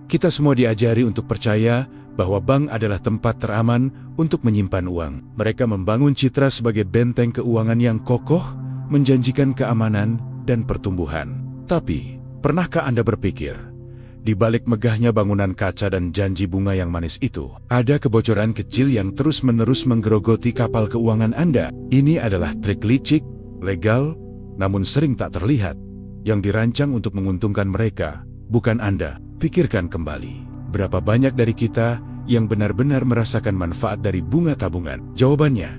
Kita semua diajari untuk percaya bahwa bank adalah tempat teraman untuk menyimpan uang. Mereka membangun citra sebagai benteng keuangan yang kokoh, menjanjikan keamanan dan pertumbuhan. Tapi, pernahkah Anda berpikir, di balik megahnya bangunan kaca dan janji bunga yang manis itu, ada kebocoran kecil yang terus-menerus menggerogoti kapal keuangan Anda? Ini adalah trik licik, legal, namun sering tak terlihat, yang dirancang untuk menguntungkan mereka, bukan Anda. Pikirkan kembali, berapa banyak dari kita yang benar-benar merasakan manfaat dari bunga tabungan? Jawabannya,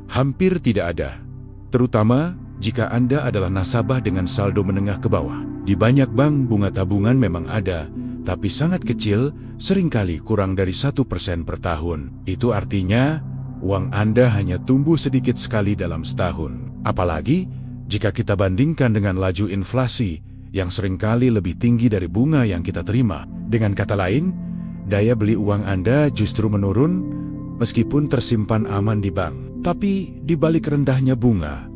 hampir tidak ada. Terutama jika Anda adalah nasabah dengan saldo menengah ke bawah. Di banyak bank, bunga tabungan memang ada, tapi sangat kecil, seringkali kurang dari 1% per tahun. Itu artinya, uang Anda hanya tumbuh sedikit sekali dalam setahun. Apalagi, jika kita bandingkan dengan laju inflasi, yang seringkali lebih tinggi dari bunga yang kita terima. Dengan kata lain, daya beli uang Anda justru menurun, meskipun tersimpan aman di bank. Tapi, di balik rendahnya bunga,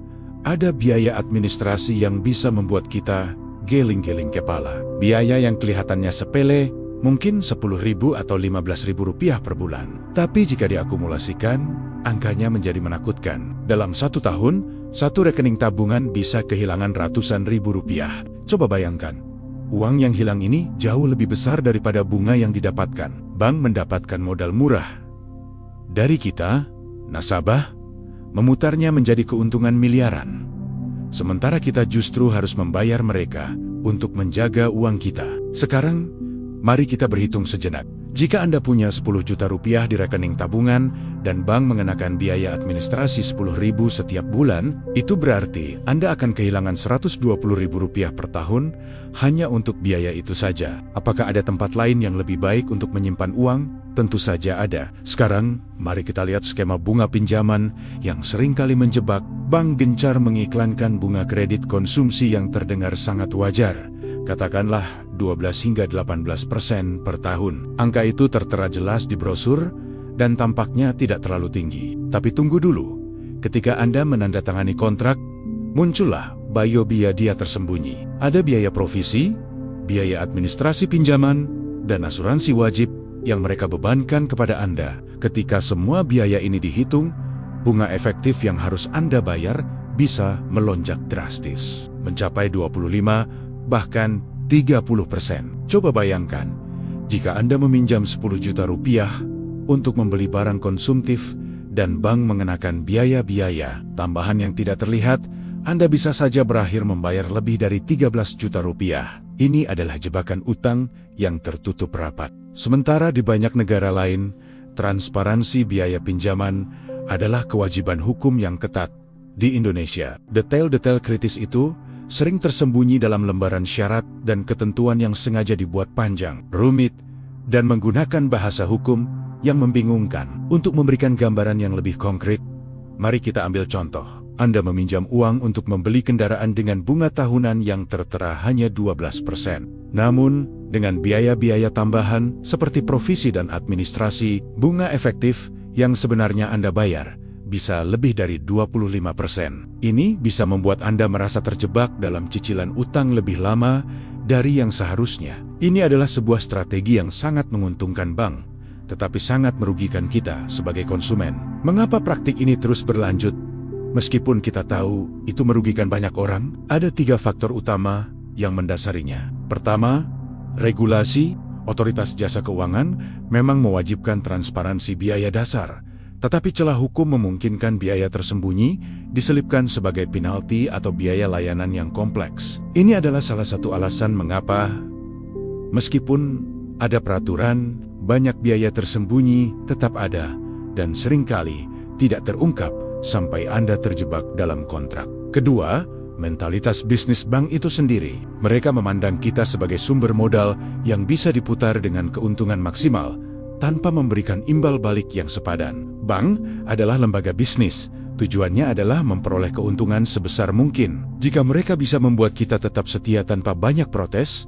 ada biaya administrasi yang bisa membuat kita geling-geling kepala. Biaya yang kelihatannya sepele, mungkin 10.000 atau 15.000 rupiah per bulan. Tapi jika diakumulasikan, angkanya menjadi menakutkan. Dalam 1 tahun, satu rekening tabungan bisa kehilangan ratusan ribu rupiah. Coba bayangkan, uang yang hilang ini jauh lebih besar daripada bunga yang didapatkan. Bank mendapatkan modal murah dari kita, nasabah, memutarnya menjadi keuntungan miliaran. Sementara kita justru harus membayar mereka untuk menjaga uang kita. Sekarang, mari kita berhitung sejenak. Jika Anda punya 10 juta rupiah di rekening tabungan dan bank mengenakan biaya administrasi 10.000 setiap bulan, itu berarti Anda akan kehilangan 120.000 rupiah per tahun hanya untuk biaya itu saja. Apakah ada tempat lain yang lebih baik untuk menyimpan uang? Tentu saja ada. Sekarang, mari kita lihat skema bunga pinjaman yang seringkali menjebak. Bank gencar mengiklankan bunga kredit konsumsi yang terdengar sangat wajar. Katakanlah 12 hingga 18% per tahun. Angka itu tertera jelas di brosur dan tampaknya tidak terlalu tinggi. Tapi tunggu dulu, ketika Anda menandatangani kontrak, muncullah biaya tersembunyi. Ada biaya provisi, biaya administrasi pinjaman, dan asuransi wajib yang mereka bebankan kepada Anda. Ketika semua biaya ini dihitung, bunga efektif yang harus Anda bayar bisa melonjak drastis, mencapai 25, bahkan 30%. Coba bayangkan, jika Anda meminjam 10 juta rupiah untuk membeli barang konsumtif dan bank mengenakan biaya-biaya tambahan yang tidak terlihat, Anda bisa saja berakhir membayar lebih dari 13 juta rupiah. Ini adalah jebakan utang yang tertutup rapat. Sementara di banyak negara lain, transparansi biaya pinjaman adalah kewajiban hukum yang ketat. Di Indonesia, detail-detail kritis itu sering tersembunyi dalam lembaran syarat dan ketentuan yang sengaja dibuat panjang, rumit, dan menggunakan bahasa hukum yang membingungkan. Untuk memberikan gambaran yang lebih konkret, mari kita ambil contoh. Anda meminjam uang untuk membeli kendaraan dengan bunga tahunan yang tertera hanya 12%. Namun, dengan biaya-biaya tambahan seperti provisi dan administrasi, bunga efektif yang sebenarnya Anda bayar bisa lebih dari 25%. Ini bisa membuat Anda merasa terjebak dalam cicilan utang lebih lama dari yang seharusnya. Ini adalah sebuah strategi yang sangat menguntungkan bank, tetapi sangat merugikan kita sebagai konsumen. Mengapa praktik ini terus berlanjut? Meskipun kita tahu itu merugikan banyak orang, ada 3 faktor utama yang mendasarinya. Pertama, regulasi. Otoritas jasa keuangan memang mewajibkan transparansi biaya dasar, tetapi celah hukum memungkinkan biaya tersembunyi diselipkan sebagai penalti atau biaya layanan yang kompleks. Ini adalah salah satu alasan mengapa, meskipun ada peraturan, banyak biaya tersembunyi tetap ada dan seringkali tidak terungkap sampai Anda terjebak dalam kontrak. Kedua, mentalitas bisnis bank itu sendiri. Mereka memandang kita sebagai sumber modal yang bisa diputar dengan keuntungan maksimal tanpa memberikan imbal balik yang sepadan. Bank adalah lembaga bisnis. Tujuannya adalah memperoleh keuntungan sebesar mungkin. Jika mereka bisa membuat kita tetap setia tanpa banyak protes,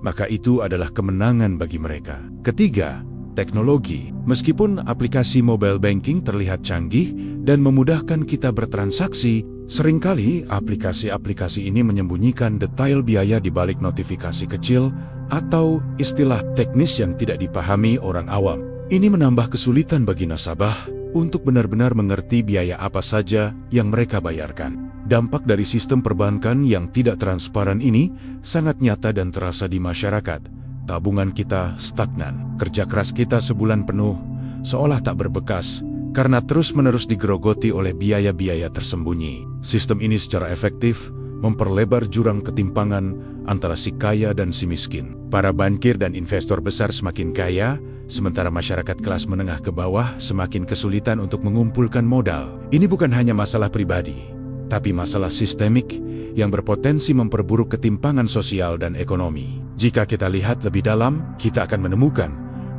maka itu adalah kemenangan bagi mereka. Ketiga, teknologi. Meskipun aplikasi mobile banking terlihat canggih dan memudahkan kita bertransaksi, Seringkali aplikasi-aplikasi ini menyembunyikan detail biaya di balik notifikasi kecil atau istilah teknis yang tidak dipahami orang awam. Ini menambah kesulitan bagi nasabah untuk benar-benar mengerti biaya apa saja yang mereka bayarkan. Dampak dari sistem perbankan yang tidak transparan ini sangat nyata dan terasa di masyarakat. Tabungan kita stagnan, kerja keras kita sebulan penuh seolah tak berbekas karena terus-menerus digerogoti oleh biaya-biaya tersembunyi. Sistem ini secara efektif memperlebar jurang ketimpangan antara si kaya dan si miskin. Para bankir dan investor besar semakin kaya, sementara masyarakat kelas menengah ke bawah semakin kesulitan untuk mengumpulkan modal. Ini bukan hanya masalah pribadi, tapi masalah sistemik yang berpotensi memperburuk ketimpangan sosial dan ekonomi. Jika kita lihat lebih dalam, kita akan menemukan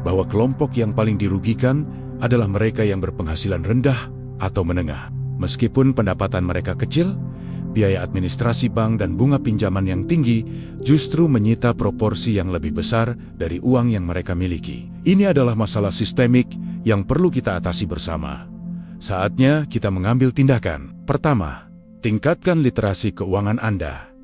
bahwa kelompok yang paling dirugikan adalah mereka yang berpenghasilan rendah atau menengah. Meskipun pendapatan mereka kecil, biaya administrasi bank dan bunga pinjaman yang tinggi justru menyita proporsi yang lebih besar dari uang yang mereka miliki. Ini adalah masalah sistemik yang perlu kita atasi bersama. Saatnya kita mengambil tindakan. Pertama, tingkatkan literasi keuangan Anda.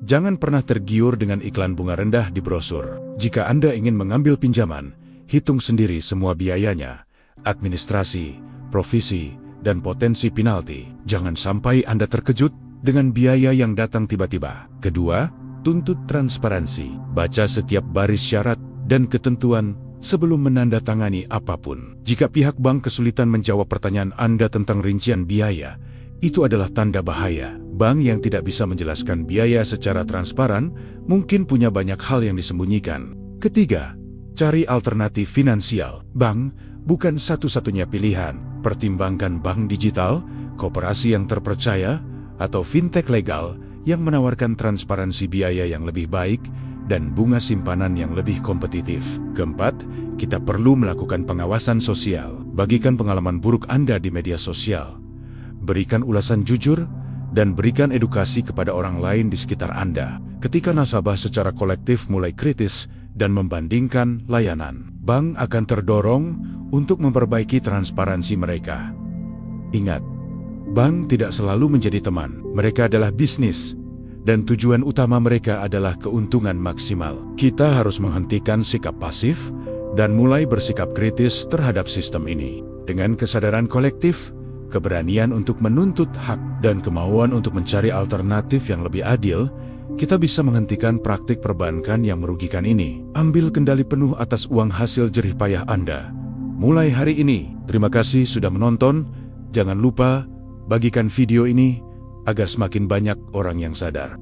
Jangan pernah tergiur dengan iklan bunga rendah di brosur. Jika Anda ingin mengambil pinjaman, hitung sendiri semua biayanya, administrasi, provisi, dan potensi penalti. Jangan sampai Anda terkejut dengan biaya yang datang tiba-tiba. Kedua, tuntut transparansi. Baca setiap baris syarat dan ketentuan sebelum menandatangani apapun. Jika pihak bank kesulitan menjawab pertanyaan Anda tentang rincian biaya, itu adalah tanda bahaya. Bank yang tidak bisa menjelaskan biaya secara transparan mungkin punya banyak hal yang disembunyikan. Ketiga, cari alternatif finansial. Bank bukan satu-satunya pilihan. Pertimbangkan bank digital, koperasi yang terpercaya, atau fintech legal yang menawarkan transparansi biaya yang lebih baik dan bunga simpanan yang lebih kompetitif. Keempat, kita perlu melakukan pengawasan sosial. Bagikan pengalaman buruk Anda di media sosial. Berikan ulasan jujur dan berikan edukasi kepada orang lain di sekitar Anda. Ketika nasabah secara kolektif mulai kritis dan membandingkan layanan, bank akan terdorong untuk memperbaiki transparansi mereka. Ingat, bank tidak selalu menjadi teman. Mereka adalah bisnis, dan tujuan utama mereka adalah keuntungan maksimal. Kita harus menghentikan sikap pasif dan mulai bersikap kritis terhadap sistem ini. Dengan kesadaran kolektif, keberanian untuk menuntut hak, dan kemauan untuk mencari alternatif yang lebih adil, kita bisa menghentikan praktik perbankan yang merugikan ini. Ambil kendali penuh atas uang hasil jerih payah Anda mulai hari ini. Terima kasih sudah menonton. Jangan lupa bagikan video ini agar semakin banyak orang yang sadar.